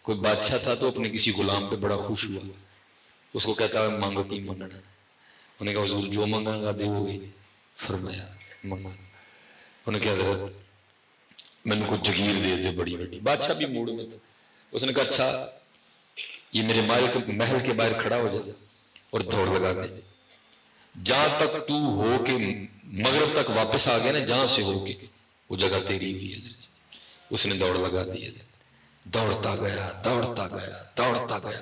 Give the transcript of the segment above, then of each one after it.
کوئی بادشاہ تھا تو اپنے کسی غلام پہ بڑا خوش ہوا، اس کو کہتا ہے مانگو کی منگنا، انہوں نے کہا حضور جو مانگا گا دے گے، فرمایا مانگا، انہوں نے کہا حضرت میں نے کو جگیر دے دے بڑی بڑی، بادشاہ بھی موڑ میں تھا، اس نے کہا اچھا یہ میرے محل کے باہر کھڑا ہو جا اور دوڑ لگا دے، جہاں تک تو ہو کے مغرب تک واپس آ گیا نا، جہاں سے ہو کے وہ جگہ تیری ہوئی ہے۔ اس نے دوڑ لگا دی، دوڑتا گیا دوڑتا گیا دوڑتا گیا،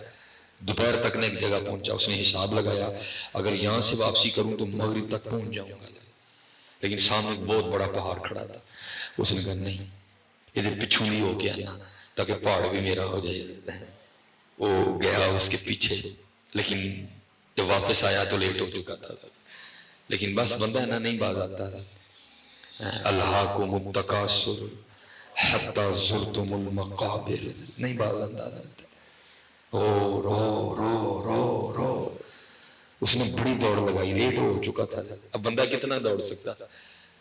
دوپہر تک نے ایک جگہ پہنچا، اس نے حساب لگایا اگر یہاں سے واپسی کروں تو مغرب تک پہنچ جاؤں گا، لیکن سامنے ایک بہت بڑا پہاڑ کھڑا تھا، اس نے کہا نہیں ادھر پچھوں ہی ہو کے آنا تاکہ پہاڑ بھی میرا ہو جائے، وہ گیا اس کے پیچھے، لیکن جب واپس آیا تو لیٹ ہو چکا تھا، لیکن بس بندہ ہے نا نہیں باز آتا تھا، الہاکم التکاثر حتی زرتم المقابر، نہیں باز آتا تھا، رو رو رو رو رو، اس نے بڑی دوڑ لگائی، لیٹ ہو چکا تھا، اب بندہ کتنا دوڑ سکتا تھا،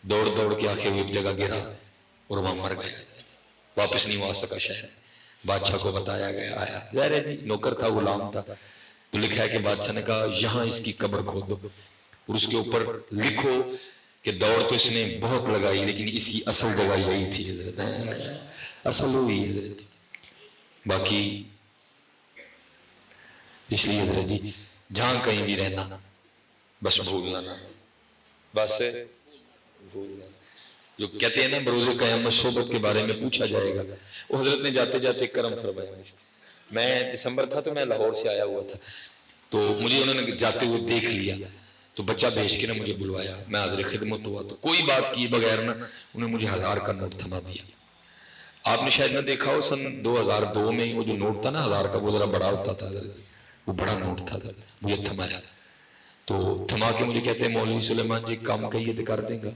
دوڑ دوڑ کے آخر وہ ایک جگہ گرا اور وہاں مر گیا، واپس نہیں ہوا سکا شہر، بادشاہ کو بتایا گیا، آیا ظاہر ہے جی نوکر تھا غلام تھا، تو لکھا ہے کہ بادشاہ نے کہا یہاں اس کی قبر کھودو اور اس کے اوپر لکھو کہ دوڑ تو اس نے بہت لگائی لیکن اس کی اصل جگہ یہی تھی حضرت، اصل ہوئی حضرت، باقی اس لیے حضرت جی جہاں کہیں بھی رہنا بس بھولنا نہ، بس بھولنا، جو کہتے ہیں نا بروز قیامت صحبت کے بارے میں پوچھا جائے گا، وہ حضرت نے جاتے جاتے کرم فرمایا، میں دسمبر تھا تو میں لاہور سے آیا ہوا تھا، تو مجھے انہوں نے جاتے ہوئے دیکھ لیا تو بچہ بھیج کے نا مجھے بلوایا، میں حاضر خدمت ہوا تو کوئی بات کی بغیر نا انہیں مجھے 1000 کا نوٹ تھما دیا، آپ نے شاید نہ دیکھا ہو سن 2002 میں وہ جو نوٹ تھا نا 1000 کا وہ ذرا بڑا ہوتا تھا، وہ بڑا نوٹ تھا، مجھے تھمایا، تو تھما کے مجھے کہتے ہیں مولوی سلیمان جی کام کہیے تو کر دیں گا،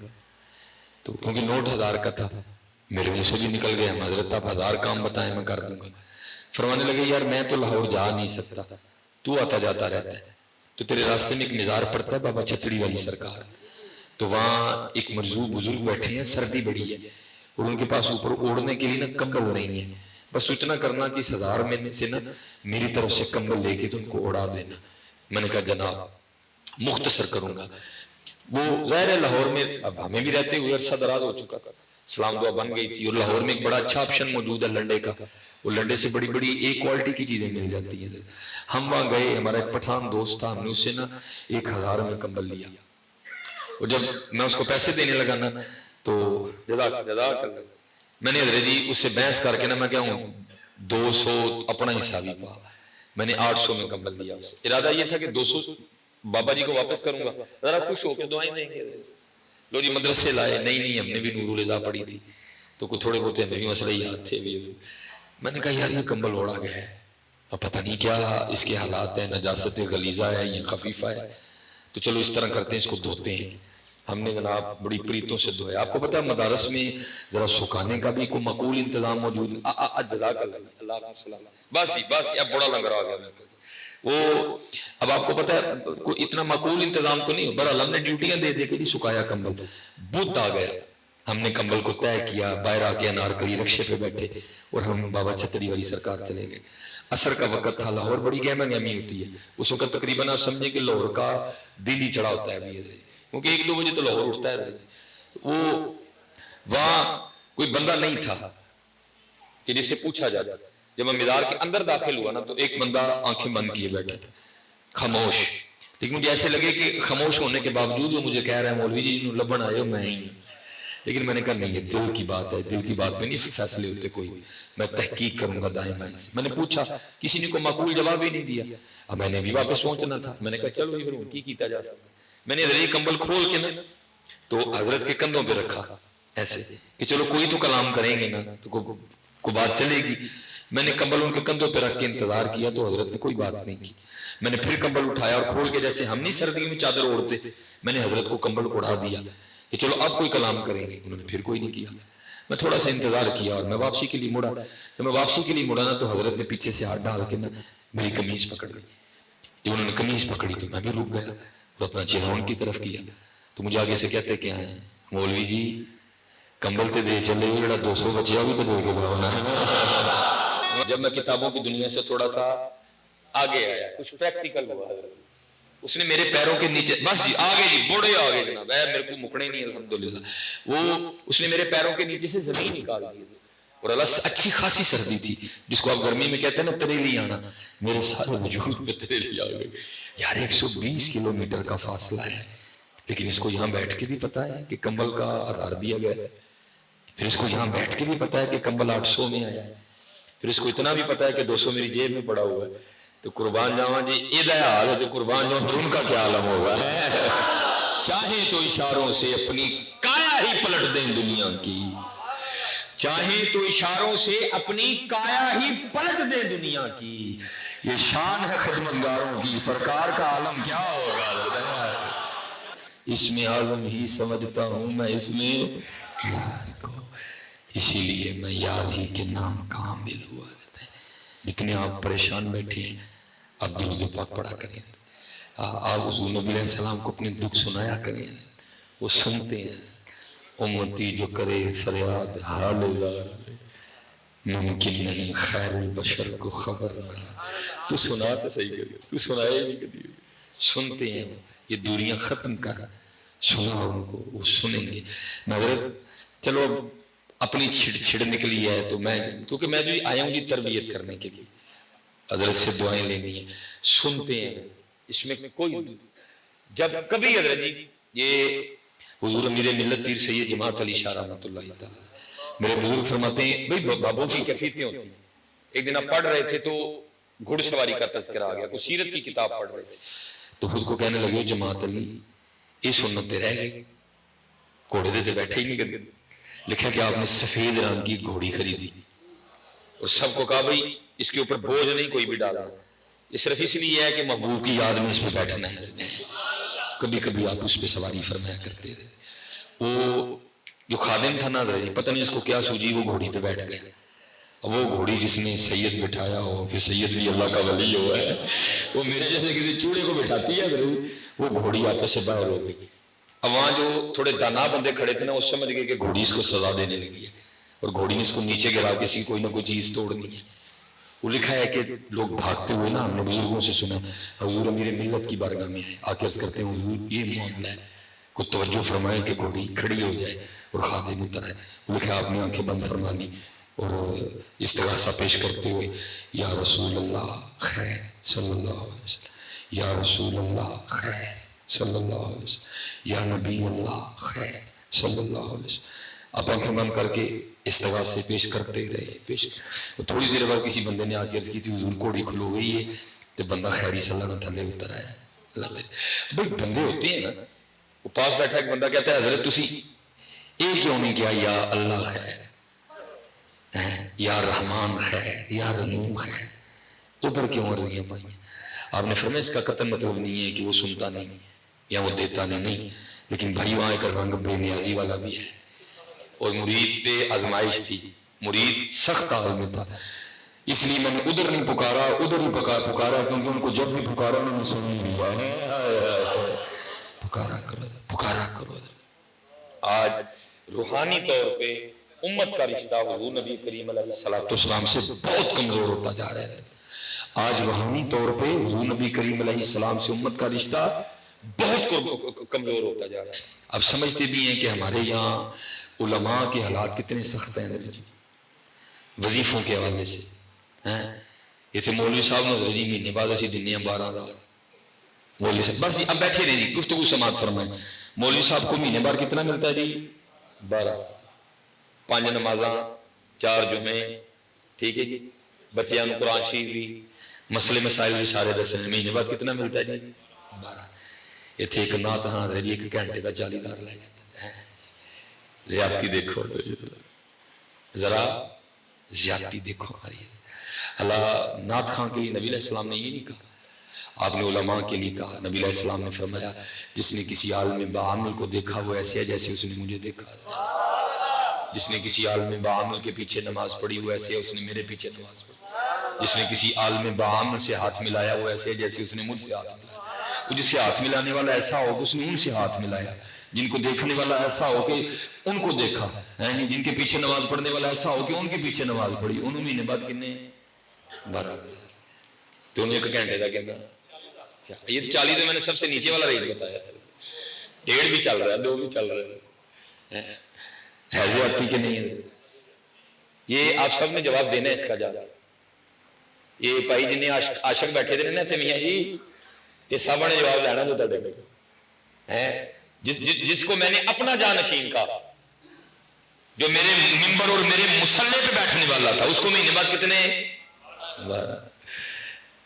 تو کیونکہ نوٹ 1000 کا تھا میرے منہ سے بھی نکل گیا، حضرت آپ 1000 کام بتائیں میں کر دوں گا، فرمانے لگے یار میں تو لاہور جا نہیں سکتا، تو آتا جاتا رہتا ہے، تو تیرے راستے میں ایک مزار پڑتا ہے بابا چھتڑی والی سرکار، تو وہاں ایک مرزوق بزرگ بیٹھے ہیں، سردی بڑی ہے اور ان کے پاس اوپر اوڑھنے کے لیے نا کمبل نہیں ہے، بس اتنا کرنا کہ اس 1000 میں سے نا میری طرف سے کمبل لے کے تو ان کو اڑا دینا، میں نے کہا جناب مختصر کروں گا، وہ ظاہر ہے لاہور میں اب ہمیں بھی رہتے ہوئے عرصہ دراز ہو چکا تھا، سلام دعا بن گئی تھی، اور لاہور میں ایک بڑا اچھا آپشن موجود ہے لنڈے کا، وہ لنڈے سے بڑی بڑی ایک کوالٹی کی چیزیں مل جاتی ہیں، ہم وہاں گئے، ہمارا ایک پٹھان دوست تھا، ہم نے اسے نا 1000 میں کمبل لیا، اور جب میں اس کو پیسے دینے لگا نا تو جزاک میں نے حضرت جی اس سے بحث کر کے نا میں کہا ہوں 200 اپنا حصہ بھی پا، میں نے 800 میں کمبل لیا، ارادہ یہ تھا کہ 200 بابا جی کو واپس کروں گا، ذرا خوش ہو کے دعائیں دیں گے، لو جی مدرسے لائے، نہیں ہم نے بھی نور الہدیٰ پڑھی تھی تو کوئی تھوڑے بہت ہمیں بھی مسئلہ یاد تھے بھی، میں نے کہا یار یہ کمبل اوڑا گیا ہے، اب پتہ نہیں کیا اس کے حالات ہیں، نجاست غلیظہ ہے یا خفیفہ ہے، تو چلو اس طرح کرتے ہیں اس کو دھوتے ہیں، ہم نے جناب بڑی پریتوں سے دھوئے، آپ کو پتہ ہے مدارس میں ذرا سکھانے کا بھی کوئی معقول انتظام موجود ہے، جزاک اللہ، بس اب بڑا لنگر آ گیا، وہ اب آپ کو پتہ ہے کوئی اتنا معقول انتظام تو نہیں ہو، بہرحال ہم نے ڈیوٹیاں دے دے کے بھی سکھایا کمبل، بدھ آ گیا، ہم نے کمبل کو طے کیا، باہر آ کے انارکلی رکشے پہ بیٹھے اور ہم بابا چھتڑی والی سرکار چلے گئے، عصر کا وقت تھا، لاہور بڑی گہما گہمی ہوتی ہے، اس وقت تقریباً آپ سمجھیں کہ لاہور کا دل ہی چڑھا ہوتا ہے ابھی، کیونکہ 1-2 بجے تو لاہور اٹھتا ہے، وہ وہاں کوئی بندہ نہیں تھا کہ جسے پوچھا جاتا، جب میں مزار کے اندر داخل ہوا نا تو ایک بندہ آنکھیں بند کیے بیٹھا تھا، خاموش، لیکن مجھے ایسے لگے کہ خاموش ہونے کے باوجود وہ مجھے کہہ رہا ہے مولوی جی انہوں لبن آئے ہو میں ہی ہوں، لیکن میں نے کہا نہیں یہ دل کی بات ہے، دل کی بات میں نہیں فیصلے ہوتے کوئی، میں تحقیق کروں گا دائیں بائیں سے، میں نے پوچھا کسی نے کوئی معقول جواب ہی نہیں دیا، اب میں نے بھی واپس پہنچنا تھا، میں نے کہا چلو یہ پھر کی کیتا جا سکتا، میں نے حضرت کمبل کھول کے نا تو حضرت کے کندھوں پہ رکھا ایسے کہ چلو کوئی تو کلام کریں گے نا تو کوئی بات چلے گی، میں نے کمبل ان کے کندھوں پہ رکھ کے انتظار کیا تو حضرت نے کوئی بات نہیں کی، میں نے پھر کمبل اٹھایا اور کھول کے جیسے ہم نہیں سردی میں چادر اوڑھتے، میں نے حضرت کو کمبل اڑا دیا کہ چلو اب کوئی کلام کریں گے، انہوں نے پھر کوئی نہیں کیا، میں تھوڑا سا انتظار کیا اور میں واپسی کے لیے مڑا، جب میں واپسی کے لیے مڑا نا تو حضرت نے پیچھے سے ہاتھ ڈال کے نا میری قمیض پکڑ لی، انہوں نے قمیض پکڑی تو میں بھی رک گیا اور اپنا چہرہ ان کی طرف کیا، تو مجھے آگے سے کہتے کیا ہیں مولوی جی کمبل تے دے چلے جڑا 200 بچیا بھی تو دے کے جاؤ نا، جب میں کتابوں کی دنیا سے تھوڑا سا آگے آیا کچھ پریکٹیکل ہوا حضرت اس نے میرے پیروں کے نیچے بس جی آگے جی بڑے آگے جناب میرے کو مکڑے نہیں الحمدللہ وہ اس نے میرے پیروں کے نیچے سے زمین نکال دی اور اللہ اچھی خاصی سردی تھی جس کو آپ گرمی میں کہتے ہیں نا تریلی آنا میرے سارے وجود میں تریلی آ گئی یار 120 کلومیٹر کا فاصلہ ہے لیکن اس کو یہاں بیٹھ کے بھی پتا ہے کہ کمبل کا آدھار دیا گیا ہے پھر اس کو یہاں بیٹھ کے بھی پتا ہے کہ کمبل 800 میں آیا ہے پھر اس کو اتنا بھی پتا ہے کہ 200 میری جیب میں پڑا ہوا ہے تو قربان جاواں جی یہ حال ہے تو قربان جاواں ان کا کیا عالم ہوگا چاہے تو اشاروں سے اپنی کایا ہی پلٹ دیں دنیا کی چاہے تو اشاروں سے اپنی کایا ہی پلٹ دیں دنیا کی یہ شان ہے خدمتگاروں کی سرکار کا عالم کیا ہوگا اس میں اعظم ہی سمجھتا ہوں میں اس میں یار کو اسی لیے میں یار ہی کے نام کامل ہوا دیتے ہیں جتنے آپ پریشان بیٹھے ہیں آپ درود پاک پڑھا کریں آپ حضور نبی علیہ السلام کو اپنے دکھ سنایا کریں وہ سنتے ہیں امتی جو کرے فریاد حال ممکن نہیں خیر البشر کو خبر نہیں تو سنا تو صحیح کرے تو سنائے نہیں کبھی سنتے ہیں یہ دوریاں ختم کر سنا ان کو وہ سنیں گے مگر چلو اپنی چھڑ نکلی ہے تو میں کیونکہ میں بھی آیا ہوں جی تربیت کرنے کے لیے حضرت سے دعائیں لینی ہیں سنتے ہیں اس میں کوئی جب کبھی حضرت جی یہ حضور امیر ملت پیر سید جماعت علی شاہ رحمۃ اللہ تعالی میرے بزرگ فرماتے ہیں بھائی بابوں کی کیفیتیں ہوتی ہیں ایک دن آپ پڑھ رہے تھے تو گھڑ سواری کا تذکرہ آ گیا کوئی سیرت کی کتاب پڑھ رہے تھے تو خود کو کہنے لگے جماعت علی یہ سنتے رہ گئے گھوڑے دے بیٹھے ہی نہیں کرتے لکھا کہ آپ نے سفید رنگ کی گھوڑی خریدی اور سب کو کہا بھائی اس کے اوپر بوجھ نہیں کوئی بھی ڈالا یہ صرف اس لیے ہے کہ محبوب کی یاد میں اس پہ بیٹھنا ہے کبھی کبھی آپ اس پہ سواری فرمایا کرتے تھے وہ جو خادم تھا نا پتہ نہیں اس کو کیا سوجی وہ گھوڑی پہ بیٹھ گیا وہ گھوڑی جس نے سید بٹھایا ہو پھر سید بھی اللہ کا ولی ہوا ہے وہ میرے جیسے کسی چوڑے کو بٹھاتی ہے وہ گھوڑی آپس سے باہر ہو گئی اب وہاں جو تھوڑے دانا بندے کھڑے تھے نا وہ سمجھ گئے کہ گھوڑی اس کو سزا دینے لگی ہے اور گھوڑی نے اس کو نیچے گرا کسی کوئی نہ کوئی چیز توڑنی ہے وہ لکھا ہے کہ لوگ بھاگتے ہوئے نا ہم نے بزرگوں سے سنا حضور امیر ملت کی بارگاہ میں آ کے عرض کرتے ہیں حضور یہ معاملہ ہے کوئی توجہ فرمائے کہ گھوڑی کھڑی ہو جائے اور خادم اتر آئے وہ لکھا آپ نے آنکھیں بند فرما لی اور استغاثہ پیش کرتے ہوئے یا رسول اللہ خیر صلی اللہ علیہ وسلم یا رسول اللہ خیر صلی اللہ علیہ وسلم یا نبی اللہ خیر صلی اللہ علیہ وسلم آپ آنکھیں بند کر کے استغاثے پیش کرتے رہے تھوڑی دیر بعد کسی بندے نے آ کے عرض کی تھی حضور گھوڑی کھلو گئی ہے تو بندہ خیری صلی اللہ تھلے اتر آیا بھائی بندے ہوتے ہیں نا وہ پاس بیٹھا ایک بندہ کہتا ہے حضرت تسی یہ کیوں نہیں کیا یا اللہ خیر یا رحمان خیر یا رحیم خیر ادھر کیوں عرضیاں پائیں آپ نے فرمایا اس کا قطعاً مطلب نہیں ہے کہ وہ سنتا نہیں یا وہ دیتا نہیں لیکن بھائی وہاں ایک رنگ بے نیازی والا بھی ہے اور مرید پہ آزمائش تھی مرید سخت حال میں تھا اس لیے میں نے ادھر نہیں پکارا ادھر ہی پکارا کیونکہ ان کو جب بھی پکارا انہوں نے سن نہیں لیا پکارا کرو آج روحانی طور پہ امت کا رشتہ حضور نبی کریم علیہ السلام سے بہت کمزور ہوتا جا رہا ہے آج روحانی طور پہ حضور نبی کریم علیہ السلام سے امت کا رشتہ بہت کمزور ہوتا جا رہا ہے اب سمجھتے بھی ہیں کہ ہمارے یہاں علماء کے حالات کتنے سخت ہیں وظیفوں کے حوالے سے یہ تھے مولوی صاحب نے جی مہینے بعد اسی دنیا 12,000 مولوی صاحب بس اب بیٹھے رہے جی گفتگو سماعت فرمائیں مولوی صاحب کو مہینے بعد کتنا ملتا ہے جی 12 5 نمازاں 4 جمعے ٹھیک ہے جی بچیاں قرآن شریف بھی مسئلے مسائل بھی سارے دسنے مہینے بعد کتنا ملتا ہے جی 12 یہ تھے ایک نات ہاں جی 1 گھنٹے کا 40,000 لے جاتا ہے زیادتی دیکھو ذرا زیادتی دیکھو ہماری اللہ نعت خان کے لیے نبی علیہ السلام نے یہ نہیں کہا آپ نے علماء کے لیے کہا نبی علیہ السلام نے فرمایا جس نے کسی عالم باعمل کو دیکھا وہ ایسے ہے جیسے اس نے مجھے دیکھا جس نے کسی عالم باعمل کے پیچھے نماز پڑھی وہ ایسے ہے اس نے میرے پیچھے نماز پڑھی جس نے کسی عالم باعمل سے ہاتھ ملایا وہ ایسے ہے جیسے اس نے مجھ سے ہاتھ ملایا وہ جس سے ہاتھ ملانے والا ایسا ہو کہ اس نے ان سے ہاتھ ملایا جن کو دیکھنے والا ایسا ہو کہ ان کو دیکھا جن کے پیچھے نماز پڑھنے والا ایسا ہو کہ ان کے پیچھے نماز پڑھی انہوں مہینے بعد کتنے 12,000 تو انہیں 1 گھنٹے کا کہنا یہ 40 تو میں نے سب سے نیچے والا ریٹ بتایا تھا 1.5 بھی چل رہا ہے 2 بھی چل رہا ہے زیادتی کہ نہیں ہے یہ آپ سب نے جواب دینا ہے اس کا جواب یہ بھائی جنہیں عاشق بیٹھے تھے نا میاں جی یہ سب نے جواب لینا جو تھے جس کو میں نے اپنا جانشین کہا جو میرے ممبر اور میرے مصلے پہ بیٹھنے والا تھا اس کو مہینے بعد کتنے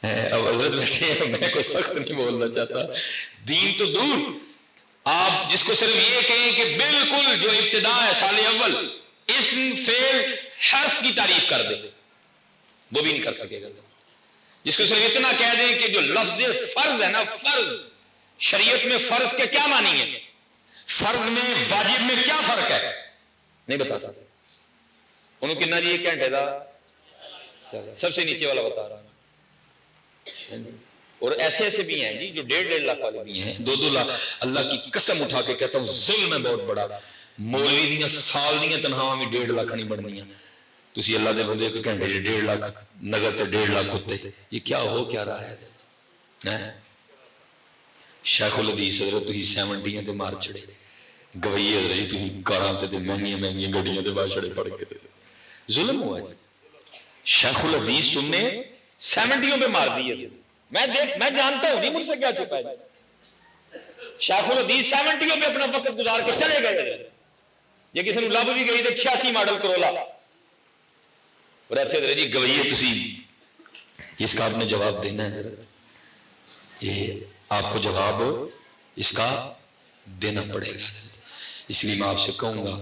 اب حضرت بیٹھے ہیں میں کوئی سخت نہیں بولنا چاہتا دین تو دور آپ جس کو صرف یہ کہیں کہ بالکل جو ابتدا ہے سال اول اسم فعل حرف کی تعریف کر دے وہ بھی نہیں کر سکے گا جس کو صرف اتنا کہہ دیں کہ جو لفظ فرض ہے نا فرض شریعت میں فرض کے کیا معنی ہے فرض میں واجب میں کیا فرق ہے نہیں بتا سکتے انہوں کتنا جی 1 گھنٹے کا سب سے نیچے والا بتا رہا ہوں اور ایسے ایسے بھی ہیں جی جو 1.5 لاکھ والے بھی ہیں 2 لاکھ اللہ کی قسم اٹھا کے کہتا ہوں ظلم ہے بہت بڑا مولوی دیاں سال دیاں تنخواہ بھی 1.5 لاکھ نہیں بننیاں تسی اللہ دے بندے 1 گھنٹے 1.5 لاکھ نگد تے 1.5 لاکھ ہوتے یہ کیا ہو کیا رہا ہے شیخ الحدیث حضرت تھی 70 تے مار چھڑے گوئی حضرت جی تھی کاراں تے مہنگیاں مہنگیاں گڈیاں تے باہر چھڑے پڑ کے ظلم ہوا جی شیخ الحدیث تم نے 70 پہ مار دی میں جانتا ہوں نہیں مجھ سے کیا چھپا ہے شیخ الحدیث 70 پہ اپنا وقت گزار کے چلے گئے یہ کسی نے لب بھی گئی تو 86 ماڈل کرولا اور ایسے حضرت جی گوئی ہے تسی اس کا آپ نے جواب دینا ہے یہ آپ کو جواب اس کا دینا پڑے گا اس لیے میں آپ سے کہوں گا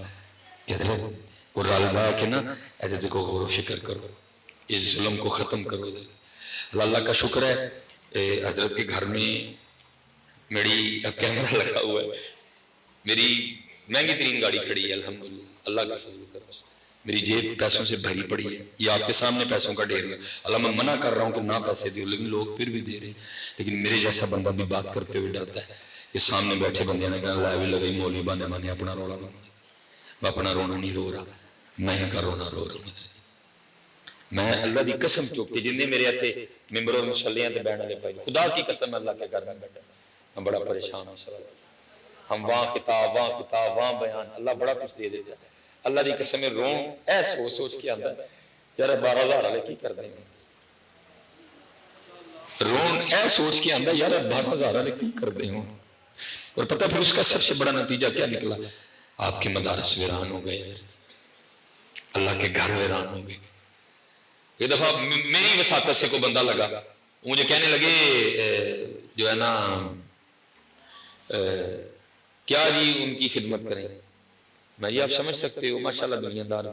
کہ حضرت وہ رالبا کہ نا حضرت کو غور و فکر کرو اس ظلم کو ختم کرو اللہ کا شکر ہے حضرت کے گھر میں میری اب کیمرہ لگا ہوا ہے میری مہنگی ترین گاڑی کھڑی ہے الحمدللہ اللہ کا فضل کرو میری جیب پیسوں سے بھری پڑی ہے یہ آپ کے سامنے پیسوں کا ڈھیر ہے اللہ میں منع کر رہا ہوں کہ نہ پیسے دیو لیکن لوگ پھر بھی دے رہے لیکن میرے جیسا بندہ بھی بات کرتے ہوئے ڈرتا ہے کہ سامنے بیٹھے بندے نے کہا لائے بھی لگئی مولوی بانے بانے اپنا رونا میں اپنا رونا نہیں رو رہا میں ان کا رونا رو رہا ہوں میں اللہ دی قسم چوکتی جن نے میرے ہاتھے ممبر اور مسلیاں تے بیٹھنے لے پائی خدا کی قسم اللہ کے گھر میں بیٹھا میں بڑا پریشان ہوں سوال ہم وہاں کتاب وہاں بیان اللہ بڑا کچھ دے دیتا ہے اللہ دی قسم رون اے سوچ کے آتا ہے یار 12,000 والے کی کر دیں گے رون اے سوچ کے آتا ہے یار 12,000 والے کی کر دیں گے اور پتہ پھر اس کا سب سے بڑا نتیجہ کیا نکلا آپ کے مدارس ویران ہو گئے اللہ کے گھر ویران ہو گئے ایک دفعہ میری وساطت سے کوئی بندہ لگا مجھے کہنے لگے جو ہے نا کیا جی ان کی خدمت کریں میں یہ آپ سمجھ سکتے ہو ماشاءاللہ دنیا دار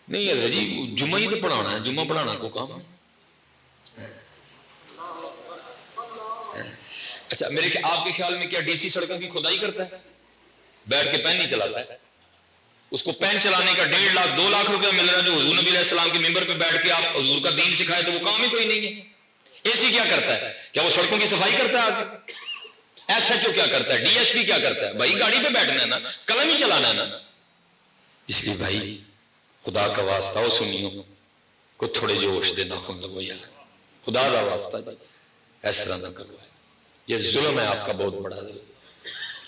نہیں ہے جی جمعہ ہی تو پڑھانا ہے جمعہ پڑھانا کو کام ہے اچھا میرے آپ کے خیال میں کیا ڈی سی سڑکوں کی کھدائی کرتا ہے بیٹھ کے پین نہیں چلاتا ہے اس کو پین چلانے کا 1.5 لاکھ 2 لاکھ روپیہ مل رہا ہے جو حضور نبی علیہ السلام کے ممبر پہ بیٹھ کے آپ حضور کا دین سکھائے تو وہ کام ہی کوئی نہیں ہے اے سی کیا کرتا ہے کیا وہ سڑکوں کی صفائی کرتا ہے آگے ایس ایچ او کیا کرتا ہے ڈی ایس پی کیا کرتا ہے بھائی گاڑی پہ بیٹھنا ہے نا قلم ہی چلانا ہے نا اس لیے بھائی خدا کا واسطہ ہو سنیوں کو تھوڑے جوش دے ناخن لگو یار خدا کا واسطہ جی اس طرح نہ کرو یہ ظلم ہے آپ کا بہت بڑا ظلم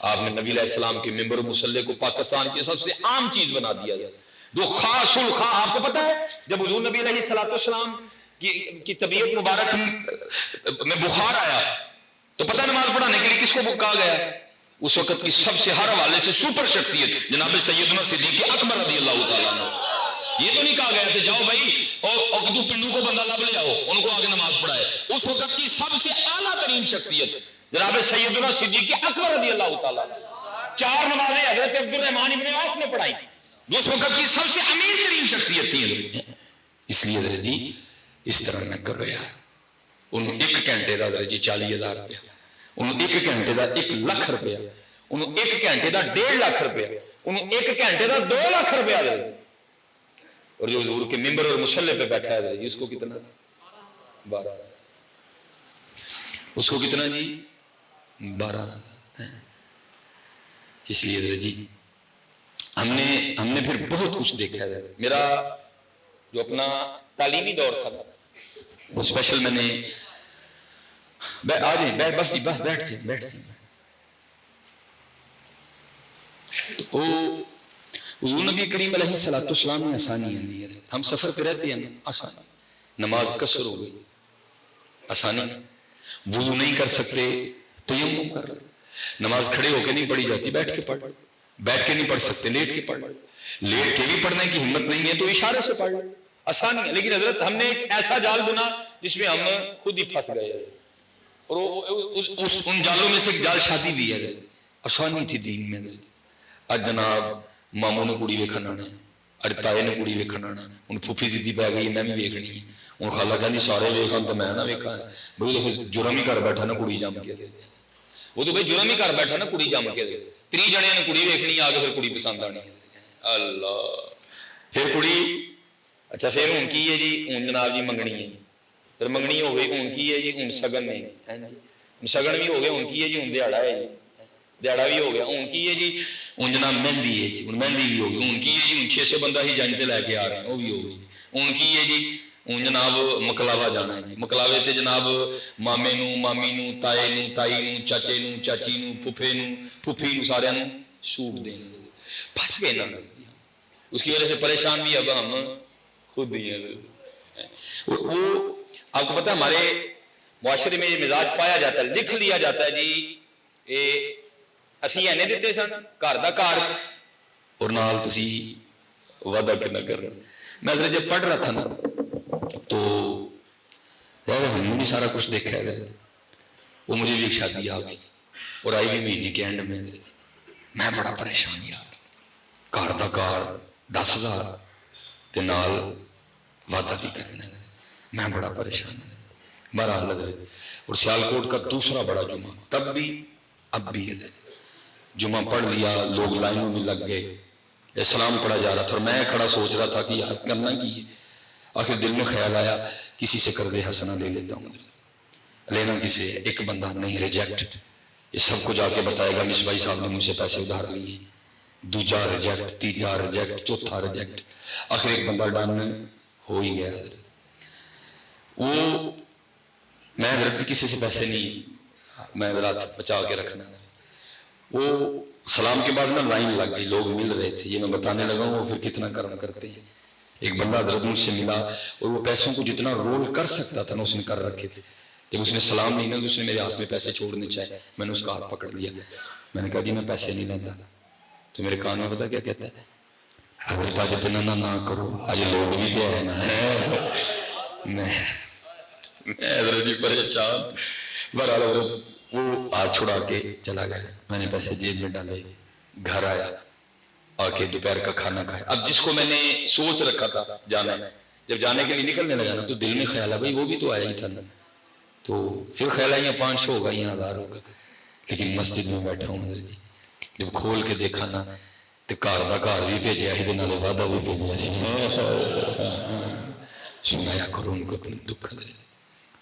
آپ نے نبی علیہ السلام کے ممبر و مصلی کو پاکستان کی سب سے عام چیز بنا دیا گیا جو خاص الخاص آپ کو پتا ہے جب حضور نبی علیہ السلام کی طبیعت مبارک میں بخار آیا تو پتہ نماز پڑھانے کے لیے کس کو کہا گیا اس وقت کی سب سے ہر حوالے سے سپر شخصیت جناب سیدنا صدیق اکبر رضی اللہ تعالیٰ عنہ یہ تو نہیں کہا گیا تھا جاؤ بھائی اور تو پنڈو کو بندہ لب لے آؤ ان کو آگے نماز پڑھائے اس وقت کی سب سے اعلیٰ ترین شخصیت جناب سیدنا صدیق اکبر رضی اللہ تعالیٰ 4 نمازیں حضرت عبد الرحمن ابن عوف نے پڑھائی جو اس وقت کی سب سے امیر ترین شخصیت تھی اس لیے حضرت جی اس طرح نہ کرو یار انہوں 1 گھنٹے دا حضرت جی 40,000 روپیہ انہوں 1 گھنٹے دا 1 لاکھ روپیہ انہوں 1 گھنٹے دا 1.5 لاکھ روپیہ انہوں 1 گھنٹے دا 2 لاکھ روپیہ حضرت اور جو حضور کے ممبر اور مصلی پہ بیٹھا ہے حضرت جی اس کو کتنا 12 اس کو کتنا جی 12 اس لیے حضرت جی ہم نے پھر بہت کچھ دیکھا ہے میرا جو اپنا تعلیمی دور تھا اسپیشل میں نے آ جائیں بس بیٹھ جائیں حضور نبی کریم علیہ الصلوۃ والسلام نے آسانی آندی ہے. ہم سفر پہ رہتے ہیں آسانی, نماز قصر ہو گئی آسانی, وضو نہیں کر سکتے تیمم کر لو, نماز کھڑے ہو کے نہیں پڑھی جاتی بیٹھ کے پڑھ, بیٹھ کے نہیں پڑھ سکتے لیٹ کے پڑھ, لیٹ کے بھی پڑھنے کی ہمت نہیں ہے تو اشارے سے پڑھ, آسانی ہے. لیکن حضرت ہم نے ایک ایسا جال بنا جس میں ہم خود ہی پھنس گئے, اور ان جالوں میں سے ایک جال شادی بھی ہے. آسانی تھی دین میں. اج جناب ماموں نے کڑی ویکھن آنا, اج تائے نے کڑی ویکھن آنا, ہن پھوپھی ضدی پی گئی میں بھی ویکھنی ہے, ہن خالہ کہندی سارے ویکھن تو میں نہ ویکھاں, بھئی تو جرم ہی کر بیٹھا نا کڑی جم کے, وہ تو بھئی جرم ہی کر بیٹھا نا کڑی جم کے, 3 جنیاں نے کڑی ویکھنی آ کے پھر کڑی پسند آنی ہے. اللہ پھر کڑی اچھا پھر ہن کی ہے جی, ہن جناب جی منگنی ہے, پھر منگنی ہو گئی, ہن کی ہے جی, ہن سگن ہے, سگن بھی ہو گیا, ہن کی ہے جی, ہن دیہڑا ہے جی, دیہڑا بھی ہو گیا, ہن کی ہے جی, ہن جناب مہندی ہے جی, ہن مہندی بھی ہو گئی, ہن کی ہے جی, ہن 600 بندہ ہی جنج تے لے کے آ رہے ہیں, وہ بھی ہو گئی. ہن کی ہے جی, ہن جناب مکلاوا جانا ہے جی, مکلاوے تے جناب مامے نو, مامی نو, تائے نو, تائی نو, چاچے نو, چاچی نو, پھپھے نو, پھپھی نو, سارے نو سوٹ دیں گے. پھنس گئے نا, اس کی وجہ سے پریشان بھی اب ہم خود ہی ہیں. وہ آپ کو پتہ ہمارے معاشرے میں یہ مزاج پایا جاتا ہے, لکھ لیا جاتا ہے جی اے اسی اینے دیتے سن گھر دا گھر اور نال تسی وعدہ کنا کر رہے. میں جب پڑھ رہا تھا نا تو ہم نے بھی سارا کچھ دیکھا ہے, وہ مجھے بھی ایک شادی آ گئی اور آئی بھی مہینے کے اینڈ میں بڑا پریشان یار, گھر دا گھر 10,000 تے نال وعدہ بھی کرنا ہے, میں بڑا پریشان ہوں. بہرحال اور سیالکوٹ کا دوسرا بڑا جمعہ, تب بھی اب بھی جمعہ پڑھ لیا, لوگ لائنوں میں لگ گئے, سلام پڑھا جا رہا تھا اور میں کھڑا سوچ رہا تھا کہ یار کرنا کی ہے. آخر دل میں خیال آیا کسی سے قرض حسنہ لے لیتا ہوں, لینا کسی, ایک بندہ نہیں, ریجیکٹ. یہ سب کو جا کے بتائے گا مصباحی صاحب نے مجھ سے پیسے ادھار لیے, دوجا ریجیکٹ, تیجا ریجیکٹ, چوتھا ریجیکٹ, آخر ایک بندہ ڈن ہو ہی گیا. وہ میں حضرت کسی سے پیسے نہیں, میں حضرت بچا کے رکھنا. وہ سلام کے بعد نا لائن لگ گئی, لوگ مل رہے تھے, یہ میں بتانے لگا ہوں وہ پھر کتنا کرم کرتے ہیں. ایک بندہ حضرت مجھ سے ملا اور وہ پیسوں کو جتنا رول کر سکتا تھا نا اس نے کر رکھے تھے. جب اس نے سلام نہیں نا تو اس نے میرے ہاتھ میں پیسے چھوڑنے چاہے, میں نے اس کا ہاتھ پکڑ لیا, میں نے کہا جی میں پیسے نہیں لیتا. تو میرے کان میں پتا کیا کہتا ہے, حضرت آج اتنا نہ کرو, آج لوگ بھی تو ہے نا. میں حضرت جی پریشان. بہرحال حضرت وہ ہاتھ چھڑا کے چلا گیا, میں نے پیسے جیب میں ڈالے, گھر آیا, آ کے دوپہر کا کھانا کھایا. اب جس کو میں نے سوچ رکھا تھا جانا, جب جانے کے لیے نکلنے لگا نا تو دل میں خیال ہے بھائی وہ بھی تو آیا ہی تھا نا, تو پھر خیال آئی 500 ہوگا یا 1000 ہوگا. لیکن مسجد میں بیٹھا ہوں حضرت جی, جب کھول کے دیکھا نا تو گھر دا گھر بھی بھیجا ہی, نالے وعدہ بھی بھیجا, سنایا کرو ان کو اپنے دکھ.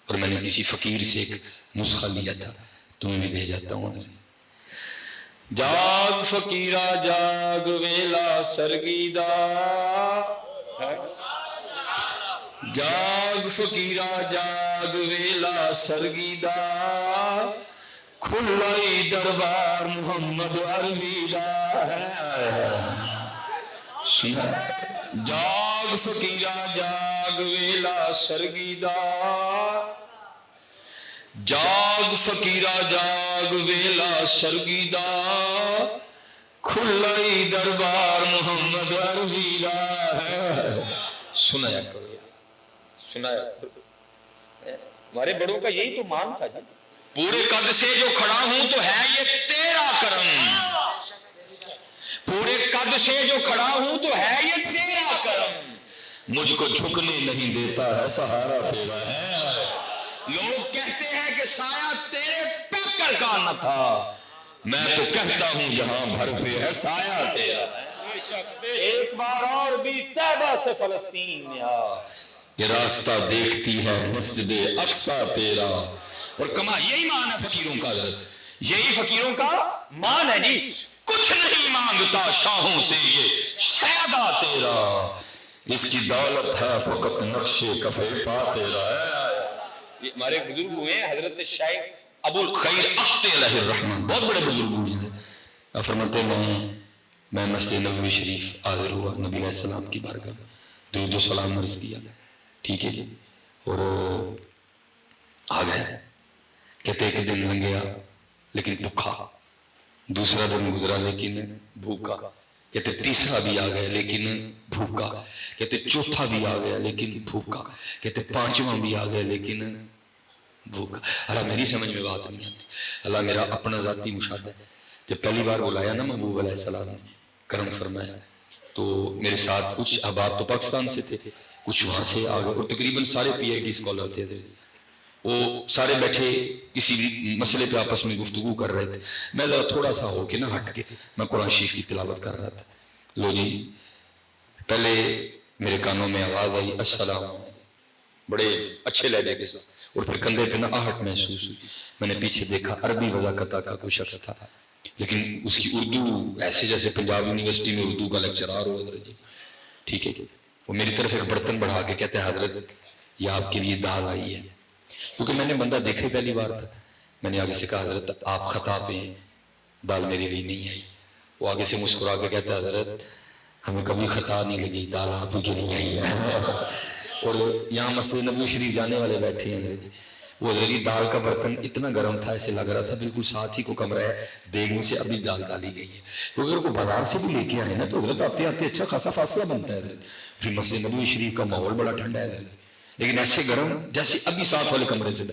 اور میں نے کسی فقیر سے ایک نسخہ لیا تھا, تمہیں بھی دے جاتا ہوں. جاگ فقیرہ جاگ ویلا سرگی دا, جاگ فقیرہ جاگ ویلا سرگی دا, کھلائی دربار محمد عربی دا. جاگ فقیرہ جاگ ویلا سرگی دا, جاگ فقیرہ جاگ ویلا سرگی دا, کھلائی دربار محمد عربی دا. سنایا کرو, سنایا. ہمارے بڑوں کا یہی تو مان تھا جی, پورے قد سے جو کھڑا ہوں تو ہے یہ تیرا کرم, پورے قد سے جو کھڑا ہوں تو ہے یہ تیرا کرم, مجھ کو جھکنے نہیں دیتا ہے سہارا تیرا ہے. لوگ کہتے ہیں کہ سایہ تیرے پیکر کا نہ تھا, میں تو کہتا ہوں جہاں بھر پہ ہے سایہ تیرا ہے. ایک بار اور بھی طیبہ سے فلسطین میں آ, یہ راستہ دیکھتی ہے مسجد اقصیٰ تیرا. اور کما یہی مان ہے فقیروں کا حضرت, یہی فقیروں کا مان ہے جی. کچھ نہیں مانگتا شاہوں سے یہ شیدا تیرا, اس کی دولت ہے فقط نقش کفے پا تیرا ہے. یہ ہمارے بزرگ ہوئے ہیں حضرت شیخ ابو الخیر اخت علیہ الرحمن، بہت بڑے بزرگ ہوئے ہیں. آپ فرماتے میں مسجد نبوی شریف حاضر ہوا، نبی علیہ السلام کی بارگاہ میں درود و سلام عرض کیا، ٹھیک ہے جی، اور آ گئے. کہتے ایک دن لنگیا لیکن بھوکا، دوسرا دن گزرا لیکن بھوکا، کہتے تیسرا بھی آ گیا لیکن بھوکا، کہتے چوتھا بھی آ گیا لیکن بھوکا، کہتے پانچواں بھی آ گیا لیکن بھوکا. اللہ میری سمجھ میں بات نہیں آتی، اللہ میرا اپنا ذاتی مشاہدہ ہے. جب پہلی بار بلایا نا محبوب علیہ السلام نے، کرم فرمایا، تو میرے ساتھ کچھ احباب تو پاکستان سے تھے، کچھ وہاں سے آ گئے، اور تقریباً سارے پی آئی ڈی اسکالر تھے. وہ سارے بیٹھے کسی بھی مسئلے پہ آپس میں گفتگو کر رہے تھے. میں ذرا تھوڑا سا ہو کے نا ہٹ کے میں قرآن شریف کی تلاوت کر رہا تھا. لو جی، پہلے میرے کانوں میں آواز آئی السلام، بڑے اچھے لہجے کے ساتھ، اور پھر کندھے پہ نا آہٹ محسوس ہوئی. میں نے پیچھے دیکھا، عربی وضاقتہ کا کوئی شخص تھا، لیکن اس کی اردو ایسے جیسے پنجاب یونیورسٹی میں اردو کا لیکچرار ہو حضرت جی، ٹھیک ہے. وہ میری طرف ایک برتن بڑھا کے کہتے ہیں حضرت یہ آپ کے لیے دال آئی ہے. کیونکہ میں نے بندہ دیکھے پہلی بار تھا، میں نے آگے سے کہا حضرت آپ خطا پہ ہیں، دال میرے لیے نہیں آئی. وہ آگے سے مسکرا کے کہتا ہے حضرت ہمیں کبھی خطا نہیں لگی، دال آپ ہی کے لیے آئی ہے. اور یہاں مسجد نبوی شریف جانے والے بیٹھے ہیں حضرت، وہ حضرت دال کا برتن اتنا گرم تھا، ایسے لگ رہا تھا بالکل ساتھ ہی کو کمرہ ہے، دیگ میں سے ابھی دال ڈالی گئی ہے. کیونکہ اگر کوئی بازار سے بھی لے کے آئے نا تو حضرت آتے آتے اچھا خاصا فاصلہ بنتا ہے حضرت. پھر مسجد نبوی شریف کا ماحول بڑا ٹھنڈا ہے حضرت، لیکن ایسے گرم جیسے ابھی ساتھ والے کمرے سے.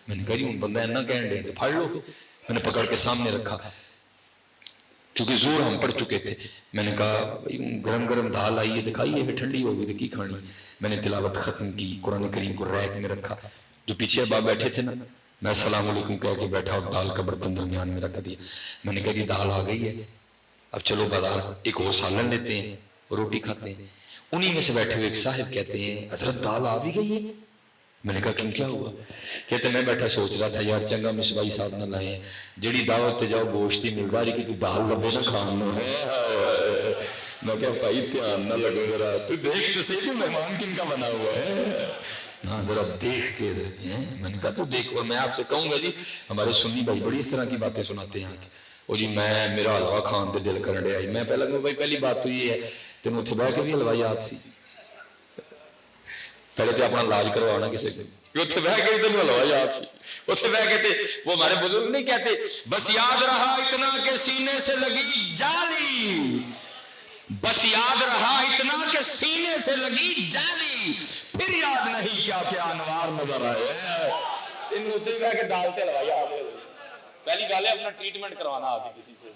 میں نے کہا جی ان بندہ اینا کہنے دیں پھاڑ لو. میں نے پکڑ کے سامنے رکھا کیونکہ زور ہم پڑ چکے تھے. میں نے کہا گرم گرم دال آئی ہے دکھائیے، پھر ٹھنڈی ہو گئی تو کی کھانی. میں نے تلاوت ختم کی، قرآن کریم کو ریک میں رکھا. جو پیچھے ابا بیٹھے تھے نا، میں السلام علیکم کہہ کے بیٹھا اور دال کا برتن درمیان میں رکھ دیا. میں نے کہا جی دال آ گئی ہے، اب چلو بازار ایک اور سالن لیتے ہیں، روٹی کھاتے ہیں. انہی میں سے بیٹھے ہوئے ایک صاحب کہتے ہیں حضرت دال آ بھی گئی ہے. میں نے کہا کیوں کیا ہوا؟ کہتے میں بیٹھا سوچ رہا تھا یار چنگا مصباحی صاحب نہ لائے ہیں، جڑی دعوت تے جاؤ گوشت ہی ملتا رہی کہ تو دال لبے نہ کھان نو ہے. میں کہا بھائی دھیان نہ لگو ذرا، تو دیکھ تو صحیح مہمان کن کا بنا ہوا ہے، ہاں ذرا دیکھ کے. میں نے کہا تو دیکھ. اور میں آپ سے کہوں گا جی ہمارے سنی بھائی بڑی اس طرح کی باتیں سناتے ہیں کہ وہ جی میں میرا حلوہ کھان تے دل کرن ڈیا. میں پہلا بھائی پہلی بات تو یہ ہے تینوں اتنے بہ کے بھی حلوائی یاد سی، پہلے تو اپنا علاج کروانا کسی کو، اتنے بہ کے تینوں حلوا یاد سی. اتنے بہ کے وہ ہمارے بزرگ نہیں کہتے بس یاد رہا اتنا کہ سینے سے لگی جالی، بس یاد رہا اتنا کہ سینے سے لگی جالی، پھر یاد نہیں کیا کیا انوار نظر آئے. تینوں اتنے بہ کے دال تے حلوا یاد ہے. پہلی گل ہے اپنا ٹریٹمنٹ کروانا آ کے کسی سے،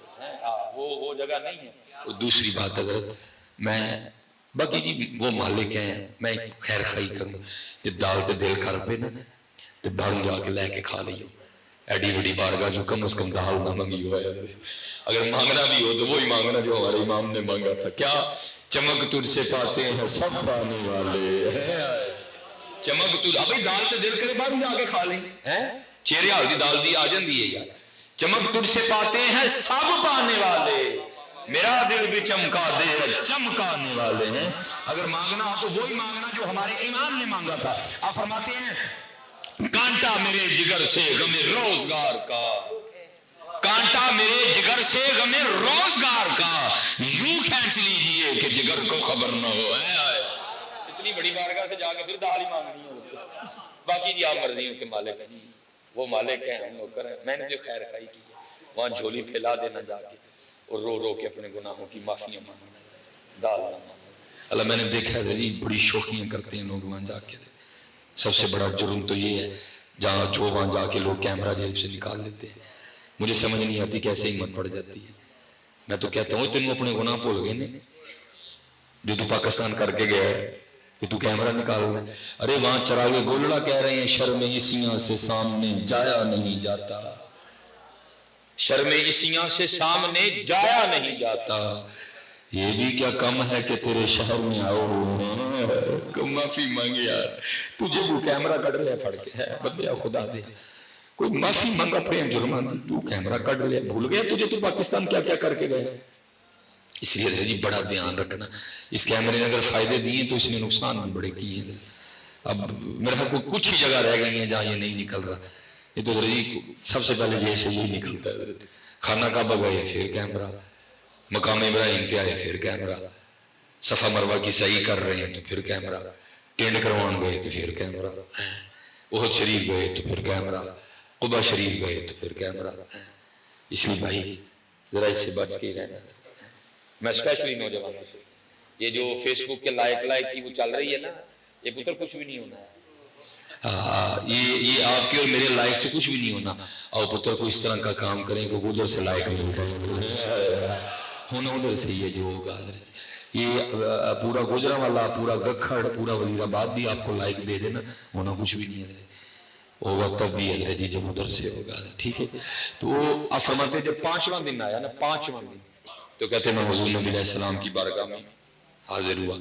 وہ جگہ نہیں ہے. اور دوسری بات حضرت میں باقی جی وہ مالک ہیں، میں خیر خائی کروں جی دال تے دل کر پہ نا تے باہر جا کے لے کے کھا لئیو. ایڈی بڑی بارگاہ جو کم از کم دال نہ منگی ہوا ہے، اگر مانگنا بھی ہو تو وہی مانگنا جو ہمارے امام نے مانگا تھا. کیا چمک تجھ سے پاتے ہیں سب پانے والے، چمک تجھ ابھی دال تے دل کرے باہر جا کے کھا لیں. چہرے حال دی دال دی آ جاندی ہے یار. چمک تجھ سے پاتے ہیں سب پانے والے، میرا دل بھی چمکا دے چمکانے والے ہیں. اگر مانگنا ہو تو وہی مانگنا جو ہمارے امام نے مانگا تھا. آپ فرماتے ہیں کانٹا میرے جگر سے غم روزگار کا، کانٹا میرے جگر سے غم روزگار کا، یوں کھینچ لیجئے کہ جگر کو خبر نہ ہو. اتنی بڑی بارگاہ سے جا کے پھر دال ہی مانگنی ہے. باقی جی آپ مرضیوں کے مالک ہیں، وہ مالک ہیں ہم نوکر ہیں. میں نے جو خیر خائی کی ہے وہاں جھولی پھیلا دینا جا کے اور رو رو کے اپنے گناہوں کی معافیاں مانگنا، دال نہ مانگنا. اللہ میں نے دیکھا ہے جی بڑی شوخیاں کرتے ہیں لوگ وہاں جا کے. سب سے بڑا جرم تو یہ ہے جہاں جو وہاں جا کے لوگ کیمرہ جیب سے نکال لیتے ہیں. مجھے سمجھ نہیں آتی کیسے ہمت پڑ جاتی ہے. میں تو کہتا ہوں تینوں اپنے گناہ بھول گئے نہیں جو تو پاکستان کر کے گیا ہے کہ تو کیمرہ نکال رہا ہے. ارے وہاں چراغے گولڑا کہہ رہے ہیں شرم عیسیاں سے سامنے جایا نہیں جاتا، شرم عیسیاں سے سامنے جایا نہیں جاتا. یہ بھی کیا کم ہے کہ تیرے شہر میں آؤ ہوئے ہیں. معافی مانگے یار، تجھے وہ کیمرہ کٹ لیا پھڑ کے ہے بندیا خدا دے، کوئی معافی مانگا پڑے جرمان دی. تو کیمرہ کٹ لیا، بھول گیا تجھے تو پاکستان کیا کیا کر کے گئے. اس لیے جی بڑا دھیان رکھنا، اس کیمرے نے اگر فائدے دیے تو اس نے نقصان بھی بڑے کیے ہیں. اب میرا خیال کچھ ہی جگہ رہ گئی ہیں جہاں یہ نہیں نکل رہا. یہ تو سب سے پہلے یہی نکلتا ہے. خانہ کعبہ گئے پھر کیمرہ، مقام ابراہیم پہ آئے پھر کیمرہ، صفا مروہ کی صحیح کر رہے ہیں تو پھر کیمرہ، ٹینڈ کروان گئے تو پھر کیمرہ، احد شریف گئے تو پھر کیمرہ، قبا شریف گئے تو پھر کیمرہ. اس لیے بھائی ذرا اس سے بچ کے ہی رہنا. میں اسپیشلی نوجوانوں سے، یہ جو فیس بک کے لائک کی وہ چل رہی ہے نا، یہ پتر کچھ بھی نہیں ہونا ہے. یہ آپ کے اور میرے لائک سے کچھ بھی نہیں ہونا. اور پتر کو اس طرح کا کام کریں کہ ادھر سے لائک مل جائے، ہونا ادھر سے ہی ہے جو ہوگا. یہ پورا گوجرا والا، پورا گکھڑ، پورا وزیر آباد بھی آپ کو لائک دے دینا، ہونا کچھ بھی نہیں ہے. ہوگا تب بھی ہے جی جب ادھر سے ہوگا. ٹھیک ہے. تو آپ فرماتے جب 5واں دن آیا نا، 5واں دن، تو کہتے ہیں میں حضور نبی علیہ السلام کی بارگاہ میں حاضر ہوا،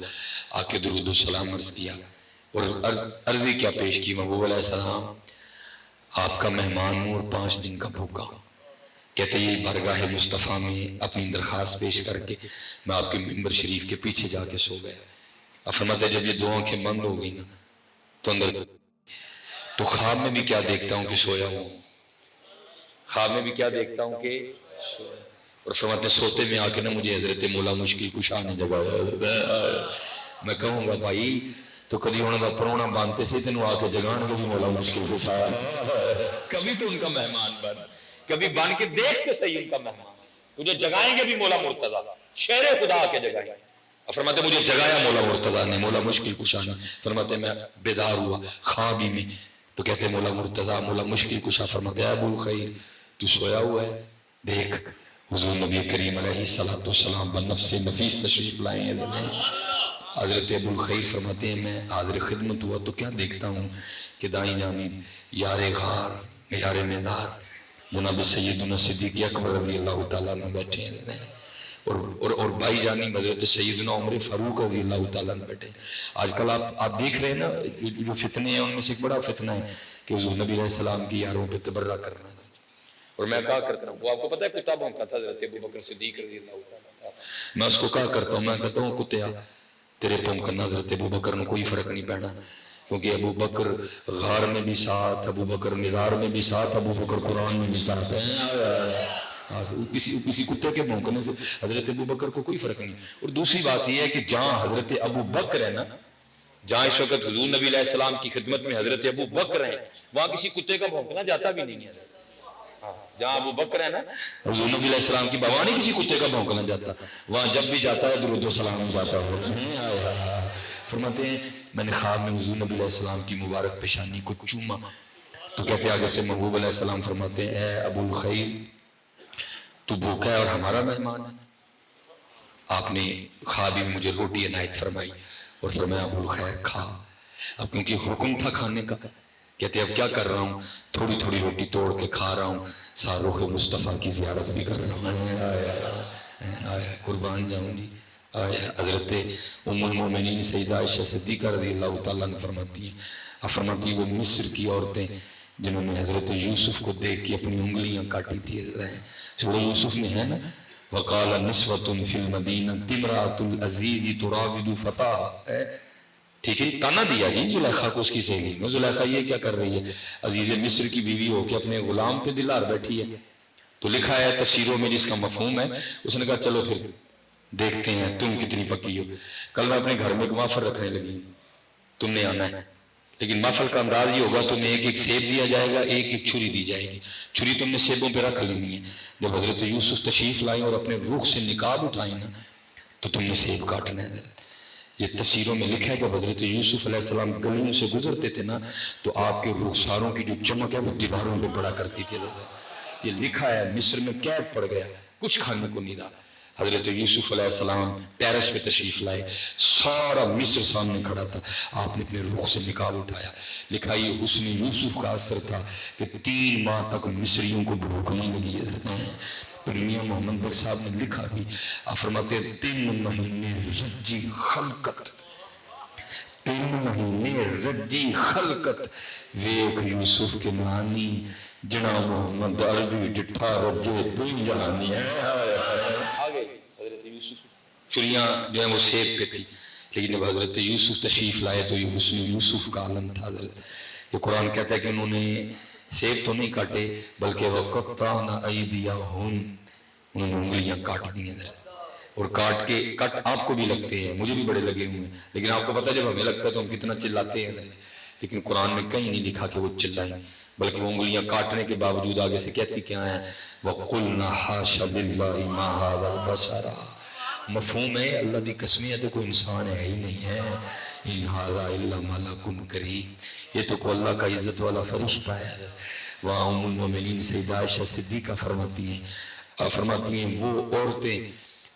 آ کے درود و سلام عرض کیا اور عرضی کیا پیش کی. محبوب علیہ السلام آپ کا مہمان ہوں اور 5 دن کا بھوکا. کہتے ہیں یہ بارگاہ مصطفیٰ میں اپنی درخواست پیش کر کے میں آپ کے ممبر شریف کے پیچھے جا کے سو گیا. آپ فرماتے جب یہ 2 آنکھیں بند ہو گئی نا تو اندر، تو خواب میں بھی کیا دیکھتا ہوں کہ سویا ہوں، خواب میں بھی کیا دیکھتا ہوں کہ سویا. اور فرماتے سوتے میں آ کے نا مجھے حضرت مولا مشکل کشا نے جگایا. میں کہوں گا بھائی تو کبھی انہوں کا پرونا باندھتے سے تینوں آ کے جگان کو بھی مولا مشکل کشا، کبھی تو ان کا مہمان بن، کبھی بن کے دیکھ کے صحیح ان کا مہمان. تجھے جگائیں گے بھی مولا مرتضیٰ، شیر خدا کے جگائیں گے. فرماتے مجھے جگایا مولا مرتضیٰ نے، مولا مشکل کشا نے. فرماتے میں بیدار ہوا خوابی میں، تو کہتے مولا مرتضیٰ، مولا مشکل کشا. فرماتے ابو الخیر تو سویا ہوا ہے، دیکھ حضور نبی کریم علیہ السلام بنفس نفیس تشریف لائے ہیں. حضرت ابو الخیر فرماتے ہیں میں حاضر خدمت ہوا تو کیا دیکھتا ہوں کہ دائیں جانب یار غار، یار مزار جناب سیدنا صدیق اکبر رضی اللہ تعالیٰ عنہ بیٹھے ہیں، اور بائی جانب حضرت سیدنا عمر فاروق رضی اللہ تعالیٰ عنہ بیٹھے ہیں. آج کل آپ دیکھ رہے ہیں نا جو فتنے ہیں، ان میں سے ایک بڑا فتنہ ہے کہ حضور نبی علیہ السلام کی یاروں پہ تبرہ کرنا. اور میں کہا کرتا ہوں، وہ آپ کو پتہ ہے کتا بھونکا تھا حضرت ابو بکر صدیق رضی اللہ تعالیٰ، میں اس کو کہا کرتا ہوں، میں کہتا ہوں کتیا تیرے بھونکنا حضرت ابو بکر نے کوئی فرق نہیں پڑنا، کیونکہ ابو بکر غار میں بھی ساتھ، ابو بکر مزار میں بھی ساتھ، ابو بکر قرآن میں بھی ساتھ ہے. کسی کتے کے بھونکنے سے حضرت ابو بکر کو کوئی فرق نہیں. اور دوسری بات یہ ہے کہ جہاں حضرت ابو بکر ہے نا، جہاں اس وقت حضور نبی علیہ السلام کی خدمت میں حضرت ابو بکر ہیں، وہاں کسی کتے کا بھونکنا جاتا بھی نہیں ہے. جہاں ابو بکر ہے نا، حضور نبی علیہ السلام کی وہاں نہیں کسی کتے کا بھونکنا جاتا، وہاں جب بھی جاتا ہے درود و سلام جاتا ہے. فرماتے ہیں میں نے خواب میں حضور نبی علیہ السلام کی مبارک پیشانی کو چوما، تو کہتے آگے سے محبوب علیہ السلام فرماتے ہیں اے ابو الخیر تو بھوکا ہے اور ہمارا مہمان ہے. آپ نے خوابی میں مجھے روٹی عنایت فرمائی اور فرمایا ابو الخیر کھا. اب کیونکہ حکم تھا کھانے کا، کہتے اب کیا کر رہا ہوں، تھوڑی تھوڑی روٹی توڑ کے کھا رہا ہوں، شاہ مصطفیٰ کی زیارت بھی کر رہا ہوں. آیا قربان جاؤں جی. حضرت ام المومنین سیدہ عائشہ صدیقہ رضی اللہ تعالیٰ نے فرماتی ہیں وہ مصر کی عورتیں جنہوں نے حضرت یوسف کو دیکھ کے اپنی انگلیاں کاٹی تھی. سورہ یوسف میں ہے نا، وَقَالَ نِسْوَةٌ فِي الْمَدِينَةِ امْرَأَةُ الْعَزِيزِ تُرَاوِدُ فَتَاهَا. ٹھیک ہے، تانا دیا جی زلیخا کو اس کی سہیلی میں. زلیخا یہ کیا کر رہی ہے، عزیز مصر کی بیوی ہو کے اپنے غلام پہ دلار بیٹھی ہے. تو لکھا ہے تفسیروں میں جس کا مفہوم ہے، اس نے کہا چلو پھر دیکھتے ہیں تم کتنی پکی ہو. کل میں اپنے گھر میں ایک محفل رکھنے لگی، تم نے آنا ہے، لیکن محفل کا انداز یہ ہوگا تمہیں ایک ایک سیب دیا جائے گا، ایک ایک چھری دی جائے گی. چھری تم نے سیبوں پہ رکھ لینی ہے. جب حضرت یوسف تشریف لائیں اور اپنے رخ سے نقاب اٹھائیں نا تو تم نے سیب کاٹنا ہے. یہ تفسیروں میں لکھا ہے کہ حضرت یوسف علیہ السلام گلیوں سے گزرتے تھے نا تو آپ کے رخساروں کی جو چمک ہے وہ دیواروں پہ پڑا کرتی تھی. یہ لکھا ہے مصر میں قید پڑ گیا، کچھ کھانے کو نہیں رہا. حضرت یوسف علیہ السلام ٹیرس پہ تشریف لائے، سارا مصر سامنے کھڑا تھا، آپ نے اپنے رخ سے نقاب اٹھایا. لکھا یہ حسن یوسف کا اثر تھا کہ 3 ماہ تک مصریوں کو بھوک نہیں لگی. پھر میاں محمد بخش صاحب نے لکھا بھی، فرماتے 3 مہینے رجی خلقت، 3 مہینے رجی خلقت ویک یوسف کے معنی جنا محمد عربی ڈٹھا رجے 3 جہانی ہے. آگے حضرت یوسف چڑیاں جو ہیں وہ سیب پہ تھی، لیکن جب حضرت یوسف تشریف لائے تو یوسف کا عالم تھا حضرت. یہ قرآن کہتا ہے کہ انہوں نے سیب تو نہیں کاٹے بلکہ وَقَطَّعْنَ أَيْدِيَهُنَّ، انہوں نے انگلیاں کاٹ دی ہیں حضرت. اور کاٹ کے کٹ آپ کو بھی لگتے ہیں، مجھے بھی بڑے لگے ہوئے ہیں، لیکن آپ کو پتہ جب ہمیں لگتا ہے تو ہم کتنا چلاتے ہیں حضرت. لیکن قرآن میں کہیں نہیں لکھا کہ وہ چلائیں، بلکہ وہ انگلیاں کاٹنے کے باوجود آگے سے کہتی کیا ہیں وَقُلْنَا حَاشَ لِلَّهِ مَا هَذَا بَشَرًا. مفہوم ہے اللہ دی قسم ہے تو کوئی انسان ہے ہی نہیں ہے. ان ھذا الا ملک کریم، یہ تو کوئی اللہ کا عزت والا فرشتہ ہے. وہاں ام المومنین سیدہ عائشہ صدیقہ فرماتی ہیں وہ عورتیں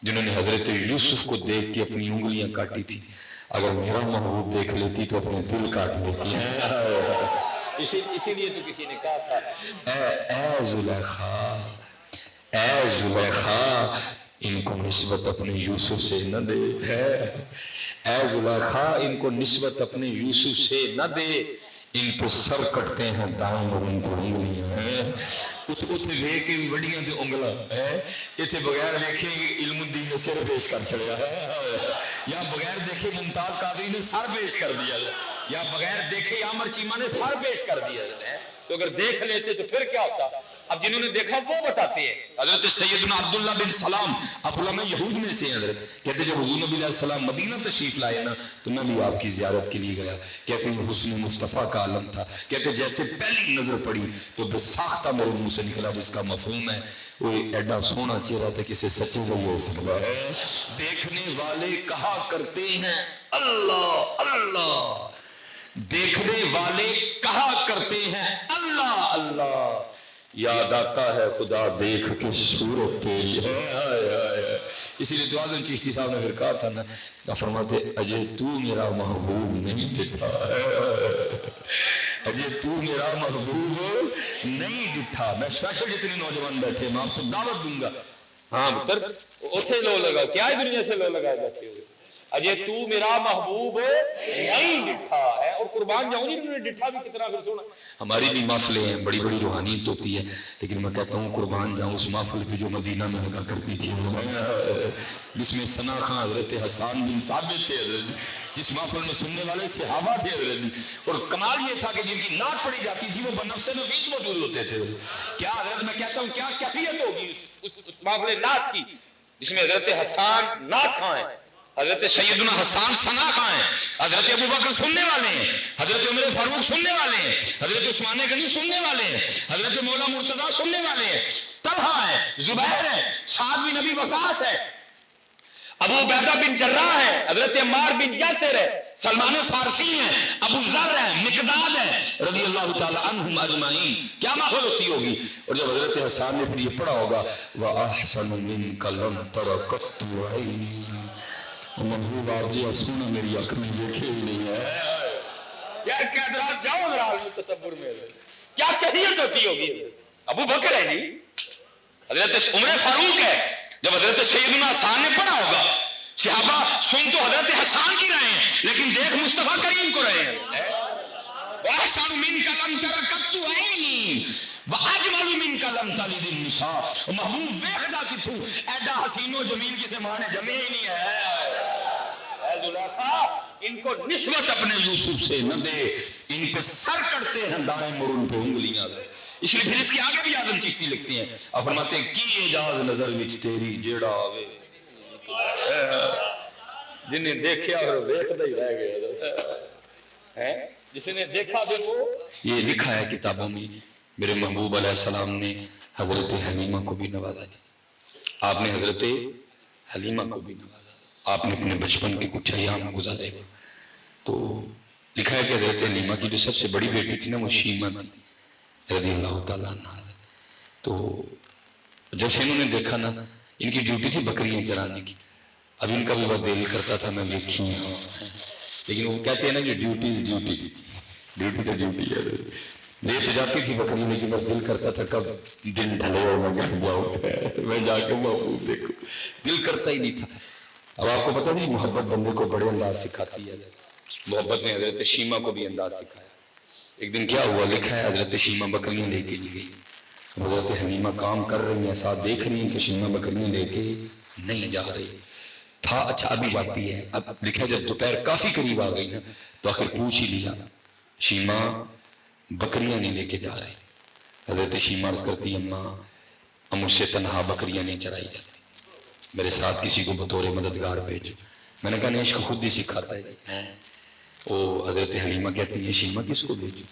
جنہوں نے حضرت یوسف کو دیکھ کے اپنی انگلیاں کاٹی تھی، اگر میرا محبوب دیکھ لیتی تو اپنے دل کاٹ لیتی ہیں. اسی لیے تو کسی نے کہا تھا اے زلیخا ان کو نسبت اپنے یوسف سے نہ دے. اے زلیخا ان کو نسبت اپنے یوسف سے نہ دے، ان پہ سر کٹتے ہیں دائیں اور ان کو انگلیاں ہیں. اتنے لے کے بھی بڑیاں دے انگلا ہے، اتنے بغیر دیکھے علم الدین نے سر پیش کر چڑیا ہے، یا بغیر دیکھے ممتاز قادری نے سر پیش کر دیا ہے، یا بغیر دیکھے عامر چیمہ نے سر پیش کر دیا ہے. تو اگر دیکھ لیتے تو پھر کیا ہوتا؟ اب جنہوں نے دیکھا وہ بتاتے ہیں. حضرت سیدنا عبداللہ بن سلام اب علماء یہود میں سے حضرت کہتے جب حضور نبی علیہ السلام مدینہ تشریف لائے نا تو میں بھی آپ کی زیارت کے لیے گیا. کہتے ہیں حسن مصطفیٰ کا عالم تھا. کہتے جیسے پہلی نظر پڑی تو بے ساختہ میرے منہ سے نکلا جس کا مفہوم ہے وہ ایڈا سونا چہرہ تھا کسے سچے نہیں ہو سکتا ہے. دیکھنے والے کہا کرتے ہیں اللہ اللہ، دیکھنے والے کہا کرتے ہیں اللہ اللہ، یاد آتا ہے خدا دیکھ کے صورت تیری ہے. اسی لیے تو اعظم چشتی صاحب نے پھر کہا تھا نا، فرماتے اجے تو میرا محبوب نہیں دکھا ہے، اجے تو میرا محبوب نہیں دکھا. میں اسپیشل جتنے نوجوان بیٹھے میں آپ کو دعوت دوں گا. ہاں پھر اتنے لو لگا کیا دنیا سے لو لگائے جاتے ہو، اجے تو میرا محبوب نہیں ڈٹھا ہے. اور قربان جاؤں جی انہوں نے ڈٹھا بھی کتنا پھر سونا. ہماری بھی محفلیں ہیں بڑی بڑی روحانیت ہوتی ہے، لیکن میں کہتا ہوں قربان جاؤں اس محفل پہ جو مدینہ میں لگا کرتی تھی جس میں ثنا خان حضرت حسان بن ثابت تھے حضرت، جس محفل میں سننے والے صحابہ تھے حضرت، اور کمال یہ تھا کہ جن کی نعت پڑی جاتی تھی وہ بنفس نفیس موجود ہوتے تھے. کیا حضرت میں کہتا ہوں کیا کیفیت ہوگی اس محفل نعت کی جس میں حضرت حسان نعت خواں ہیں، حضرت سیدنا حسان ثنا خواں ہیں، حضرت ابوبکر سننے والے ہیں، حضرت عمر فاروق سننے والے ہیں، حضرت عثمان غنی سننے والے ہیں، حضرت مولا مرتضیٰ سننے والے ہیں، طلحہ ہے، زبیر ہے، سعد بن ابی وقاص ہے، ابو عبیدہ بن جراح ہے، حضرت عمار بن یاسر ہے، سلمان فارسی ہیں، ابو ذر ہے، مقداد ہے رضی اللہ تعالی عنہم اجمعین. کیا ماحول ہوتی ہوگی. اور جب حضرت حسان نے پھر یہ پڑھا ہوگا وَأَحْسَنُ مِنْكَ لَمْ تَرَ قَطُّ عَيْنِي، محبوب آپ یہ سونا میری آنکھ میں دیکھے ہی نہیں ہے. یا حضرات جاؤ ذرا عالم تصور میں کیا کیفیت ہوتی ہوگی. ابو بکر ہے جی، حضرت عمر فاروق ہے. جب حضرت سیدنا حسان نے پڑھا ہوگا صحابہ سن تو حضرت حسان کی رہے ہیں لیکن دیکھ مصطفیٰ کریم کو رہے ہیں. وَأَحْسَنُ مِنْكَ لَمْ تَرَ قَطُّ عَيْنِي وَأَجْمَلُ مِنْكَ لَمْ تَلِدِ النِّسَاءُ. محبوب ویکھدا کتھوں ایڈا حسین و جمیل کسے ماں نے جمے ہی نہیں ہے. اے زلیخا ان کو نسبت اپنے یوسف سے نہ دے، ان پہ سر کٹتے ہیں دائیں اور ان پہ انگلیاں. اس لیے پھر اس کے آگے بھی اعظم چشتی لکھتے ہیں اور فرماتے ہیں کی اعجاز نظر وچ تیری جیڑا آوے. جنہیں دیکھا اور ویکھدا ہی رہ گئے، جس نے دیکھا بھی وہ. یہ لکھا ہے کتابوں میں میرے محبوب علیہ السلام نے حضرت حلیمہ کو بھی نوازا. آپ نے حضرت حلیمہ کو بھی نوازا. آپ نے اپنے بچپن کے کچھ ایام گزارے. تو لکھا ہے کہ حضرت حلیمہ کی جو سب سے بڑی بیٹی تھی نا وہ شیمہ تھی رضی اللہ تعالیٰ عنہ. تو جیسے انہوں نے دیکھا نا ان کی ڈیوٹی تھی بکریاں چرانے کی. اب ان کا بھی بہت دل کرتا تھا میں دیکھی ہوں، لیکن وہ کہتے ہیں نا کہ ڈیوٹی از ڈیوٹی، ڈیوٹی تو ڈیوٹی ہے. لے تو جاتی تھی بکری لیکن بس دل کرتا تھا کب دن ڈھلے اور میں گھر جاؤں، میں جا کے محبوب دیکھوں. دل کرتا ہی نہیں تھا. اب آپ کو پتہ نہیں محبت بندے کو بڑے انداز سکھاتی ہے. محبت نے حضرت شیمہ کو بھی انداز سکھایا. ایک دن کیا ہوا لکھا ہے حضرت شیمہ بکریاں لے کے گئی. حضرت حلیمہ کام کر رہی ہیں، ساتھ دیکھ رہی ہیں کہ شیمہ بکریاں لے کے نہیں جا رہی. تھا اچھا ابھی جاتی ہے. اب لکھا جب دوپہر کافی قریب آ گئی نا تو آخر پوچھ ہی لیا شیما بکریاں نہیں لے کے جا رہے. حضرت شیما عرض کرتی اماں اب مجھ سے تنہا بکریاں نہیں چرائی جاتی, میرے ساتھ کسی کو بطور مددگار بھیجو. میں نے کہا نہیں اس کو خود ہی سکھاتا ہے. وہ حضرت حلیمہ کہتی ہے شیما کس کو بھیجو,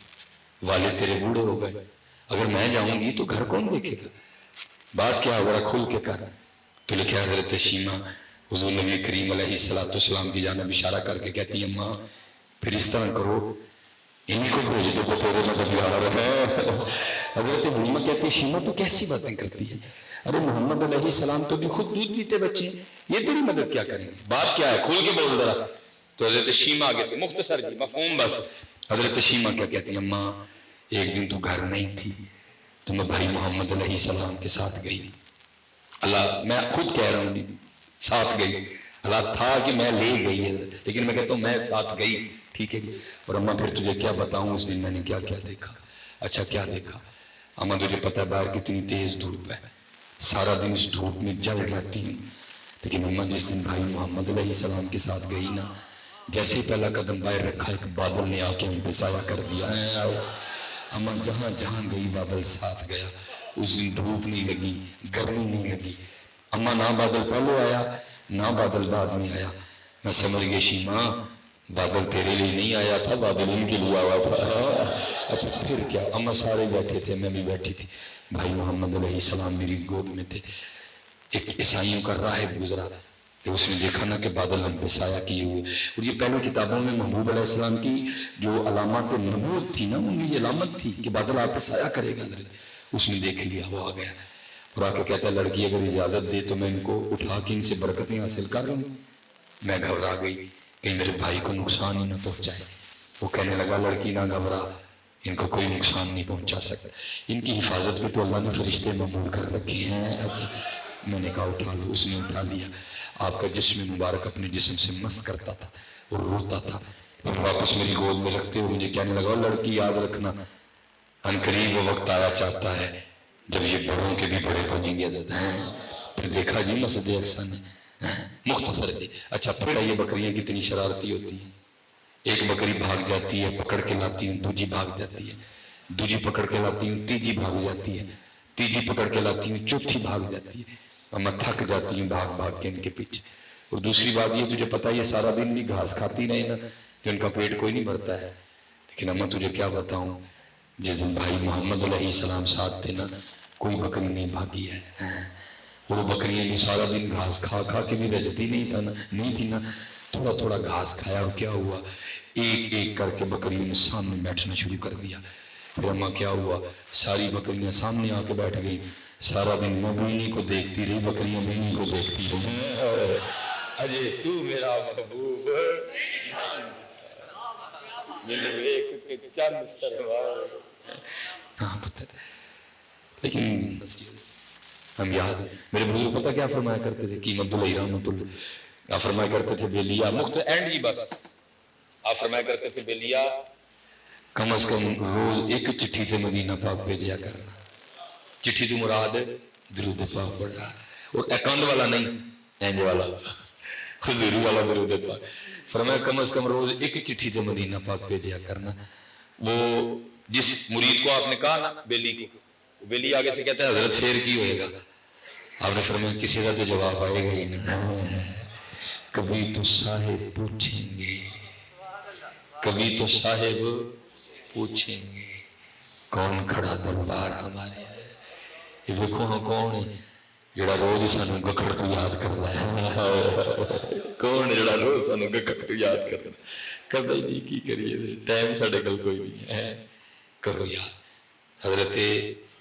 والد تیرے بوڑھے ہو گئے, اگر میں جاؤں گی تو گھر کون دیکھے گا, بات کیا ذرا کھل کے کر. تو لکھا حضرت شیما حضور نبی کریم علیہ السلام کی جانب اشارہ کر کے کہتی اماں پھر اس طرح کرو انہیں کو بھیج دو بطور مددگار ہے. حضرت حلیمہ کہتی شیما تو کیسی باتیں کرتی ہے, ارے محمد علیہ السلام تو بھی خود دودھ پیتے بچے ہیں, یہ تیری مدد کیا کریں گے, بات کیا ہے کھول کے بول ذرا. تو حضرت شیما آگے سے مختصر جی مفہوم بس. حضرت شیما کیا کہتی اماں ایک دن تو گھر نہیں تھی تو میں بھائی محمد علیہ السلام کے ساتھ گئی. اللہ میں خود کہہ رہا ہوں ساتھ گئی, اللہ تھا کہ میں لے گئی ہے لیکن میں کہتا ہوں میں ساتھ گئی. ٹھیک ہے اور اماں پھر تجھے کیا بتاؤں اس دن میں نے کیا کیا دیکھا. اچھا کیا دیکھا اماں تجھے پتہ ہے باہر کتنی تیز دھوپ ہے, سارا دن اس دھوپ میں جل جاتی ہیں, لیکن اماں جس دن بھائی محمد علیہ السلام کے ساتھ گئی نا جیسے ہی پہلا قدم باہر رکھا ایک بادل نے آ کے ہم پہ سایہ کر دیا. اماں جہاں جہاں گئی بادل ساتھ گیا. اس دن دھوپ نہیں لگی گرمی نہیں لگی. اماں نہ بادل پہلے آیا نہ بادل بعد میں آیا. میں سمجھ گئی شیما بادل تیرے لیے نہیں آیا تھا بادل ان کے لیے آیا تھا. اچھا پھر کیا اماں سارے بیٹھے تھے میں بھی بیٹھی تھی, بھائی محمد علیہ السلام میری گود میں تھے. ایک عیسائیوں کا راہب گزرا اس نے دیکھا نا کہ بادل ہم پہ سایہ کیے ہوئے, اور یہ پہلے کتابوں میں محبوب علیہ السلام کی جو علامات نبوت تھی نا ان میں یہ علامت تھی کہ بادل آپ پہ سایہ کرے گا. اس نے دیکھ لیا وہ آ گیا اور آ کے کہتا ہے لڑکی اگر اجازت دے تو میں ان کو اٹھا کے ان سے برکتیں حاصل کر لوں. میں گھبرا گئی کہ میرے بھائی کو نقصان ہی نہ پہنچائے. وہ کہنے لگا لڑکی نہ گھبرا ان کو کوئی نقصان نہیں پہنچا سکتا, ان کی حفاظت پہ تو اللہ نے فرشتے معمور کر رکھے ہیں. اچھا میں نے کہا اٹھا لو. اس نے اٹھا لیا. آپ کا جسم مبارک اپنے جسم سے مس کرتا تھا اور روتا تھا, پھر واپس میری گود میں رکھتے ہوئے مجھے کہنے لگا لڑکی یاد رکھنا عنقریب وہ وقت آیا چاہتا ہے جب یہ بڑوں کے بھی بڑے بنیں گے. پھر دیکھا جی مسجد اقصی نے مختصر دی. اچھا پھر یہ بکریاں کتنی شرارتی ہوتی ہیں, ایک بکری بھاگ جاتی ہے پکڑ کے لاتی ہوں, دوسری بھاگ جاتی ہے, دوسری پکڑ کے لاتی ہوں, تیجی بھاگ جاتی ہے, تیجی پکڑ کے لاتی ہوں, چوتھی بھاگ جاتی ہے, اور میں تھک جاتی ہوں بھاگ بھاگ کے ان کے پیچھے. اور دوسری بات یہ تجھے پتہ یہ سارا دن بھی گھاس کھاتی رہے نا کہ ان کا پیٹ کوئی نہیں بھرتا ہے. لیکن اماں تجھے کیا بتاؤں جس دن بھائی محمد علیہ السلام ساتھ تھے نا کوئی بکری نہیں بھاگی ہے. اور وہ بکریاں بھی سارا دن گھاس کھا کھا کے بھی رجتی نہیں تھی نا, تھوڑا تھوڑا گھاس کھایا اور کیا ہوا ایک ایک کر کے بکریوں نے سامنے بیٹھنا شروع کر دیا. پھر اماں کیا ہوا ساری بکریاں سامنے آ کے بیٹھ گئی. سارا دن میں بھی انہیں کو دیکھتی رہی بکریاں بھی انہیں کو دیکھتی رہی. اجے تو میرا محبوب لیکن ہم یاد میرے بزرگ پتہ کیا فرمایا کرتے تھے قیمت اللہ رحمت اللہ فرمایا کرتے تھے بیلیا مخت اینڈ ہی بس آپ فرمایا کرتے تھے بیلیا کم از کم روز ایک چٹھی سے مدینہ پاک بھیجیا کرنا. چٹھی تو مراد درود پاک پڑھا اور اکاؤنٹ والا نہیں اینج والا حضوری والا درود پاک. فرمایا کم از کم روز ایک چٹھی سے مدینہ پاک بھیجیا کرنا. وہ جس مرید کو آپ نے کہا نا بیلی کو, بیلی آگے سے کہتا ہے حضرت خیر کی ہوئے گا. آپ نے فرمایا کسی کا تو جواب آئے گا ہی نہیں. کبھی تو صاحب پوچھیں گے کبھی تو صاحب پوچھیں گے کون کھڑا دربار ہمارے ہے. یہ دیکھو ہاں کون ہے جڑا روز سانو گکڑ تو یاد کرتا ہے. کون ہے جڑا روز سانو گکڑ تو یاد کرتا ہے. کبھی نہیں کی کریے ٹائم ساڈے کول کوئی نہیں ہے. کرو یاد. حضرت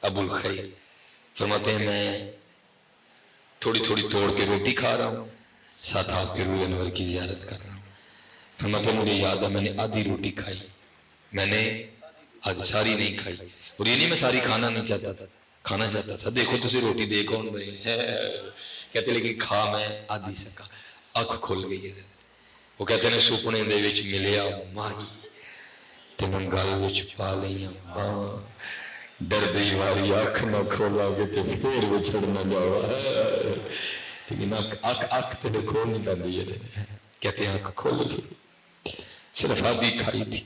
ابو الخیر فرماتے ہیں میں تھوڑی تھوڑی توڑ کے روٹی کھا رہا ہوں ساتھ آپ کے روح انور کی زیارت کر رہا ہوں. فرماتے ہیں مجھے یاد ہے میں نے آدھی روٹی کھائی, میں نے آدھی ساری نہیں کھائی. اور یہ نہیں میں ساری کھانا نہیں چاہتا تھا, کھانا چاہتا تھا. دیکھو تجھے روٹی دے کون رہے ہیں کہتے لیکن کھا میں آدھی سکا. اکھ کھل گئی ہے. وہ کہتے ہیں سپنے دے وچ ملیا ماہی تے میں گل وچ پا لیاں باواں ڈر دی واری اکھ نہ کھولا گے تے پھر وچھڑ نہ جاوا. لیکن آنکھ تو کھول نہیں پاتی ہے. کہتے ہیں آنکھ کھول گئی. صرف آدھی کھائی تھی،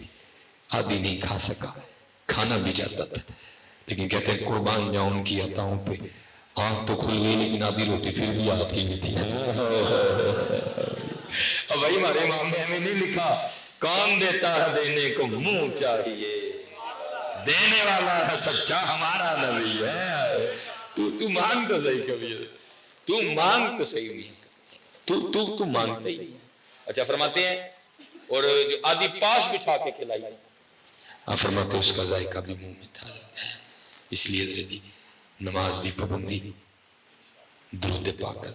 آدھی نہیں کھا سکا، کھانا بھی جاتا تھا. لیکن کہتے ہیں قربان جاؤں ان کی عطاؤں پہ، آنکھ تو کھل گئی لیکن آدھی روٹی پھر بھی آتی نہیں تھی. اب بھائی ہمارے امام نے ہمیں نہیں لکھا کون دیتا ہے دینے کو منہ چاہیے، دینے والا سچا ہمارا نبی ہے. تو مانگ تو صحیح کبھی، تو مانگ تو صحیح نہیں، تو مانگتا ہی نہیں. اچھا فرماتے ہیں اور جو آدھی پاس بچھا کے کھلائی، فرماتے اس کا ذائقہ بھی منہ میں تھا. اس لیے حضرت جی نماز دی پابندی، درود پاک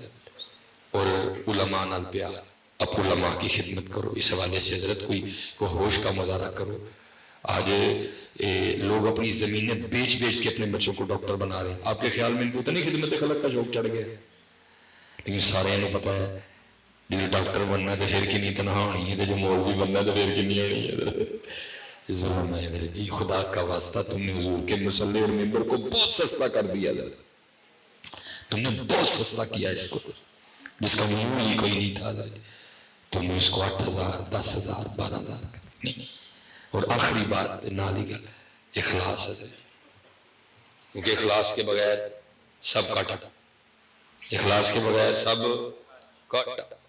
اور علماء نال پیار، اب علماء کی خدمت کرو. اس حوالے سے حضرت کوئی ہوش کا مظاہرہ کرو. آج لوگ اپنی زمینیں بیچ کے اپنے بچوں کو ڈاکٹر بنا رہے ہیں. آپ کے خیال میں ان کو اتنی خدمت خلق کا شوق چڑھ گیا؟ لیکن سارے انہوں پتا ہے جو ڈاکٹر بننا ہے تو پھر کنی تنہا ہونی ہے، جو مولوی بننا ہے تو پھر کنی ہونی ہے. ظلم ہے حضرت جی، خدا کا واسطہ تم نے حضور کے مصلی اور ممبر کو بہت سستا کر دیا. تم نے بہت سستا کیا اس کو، جس کا مول ہی کوئی نہیں تھا. تم نے اس کو 8,000 10,000 12,000 نہیں. اور آخری بات نالی گل اخلاص ہے، کیونکہ اخلاص کے بغیر سب کاٹا، اخلاص کے بغیر سب کاٹا.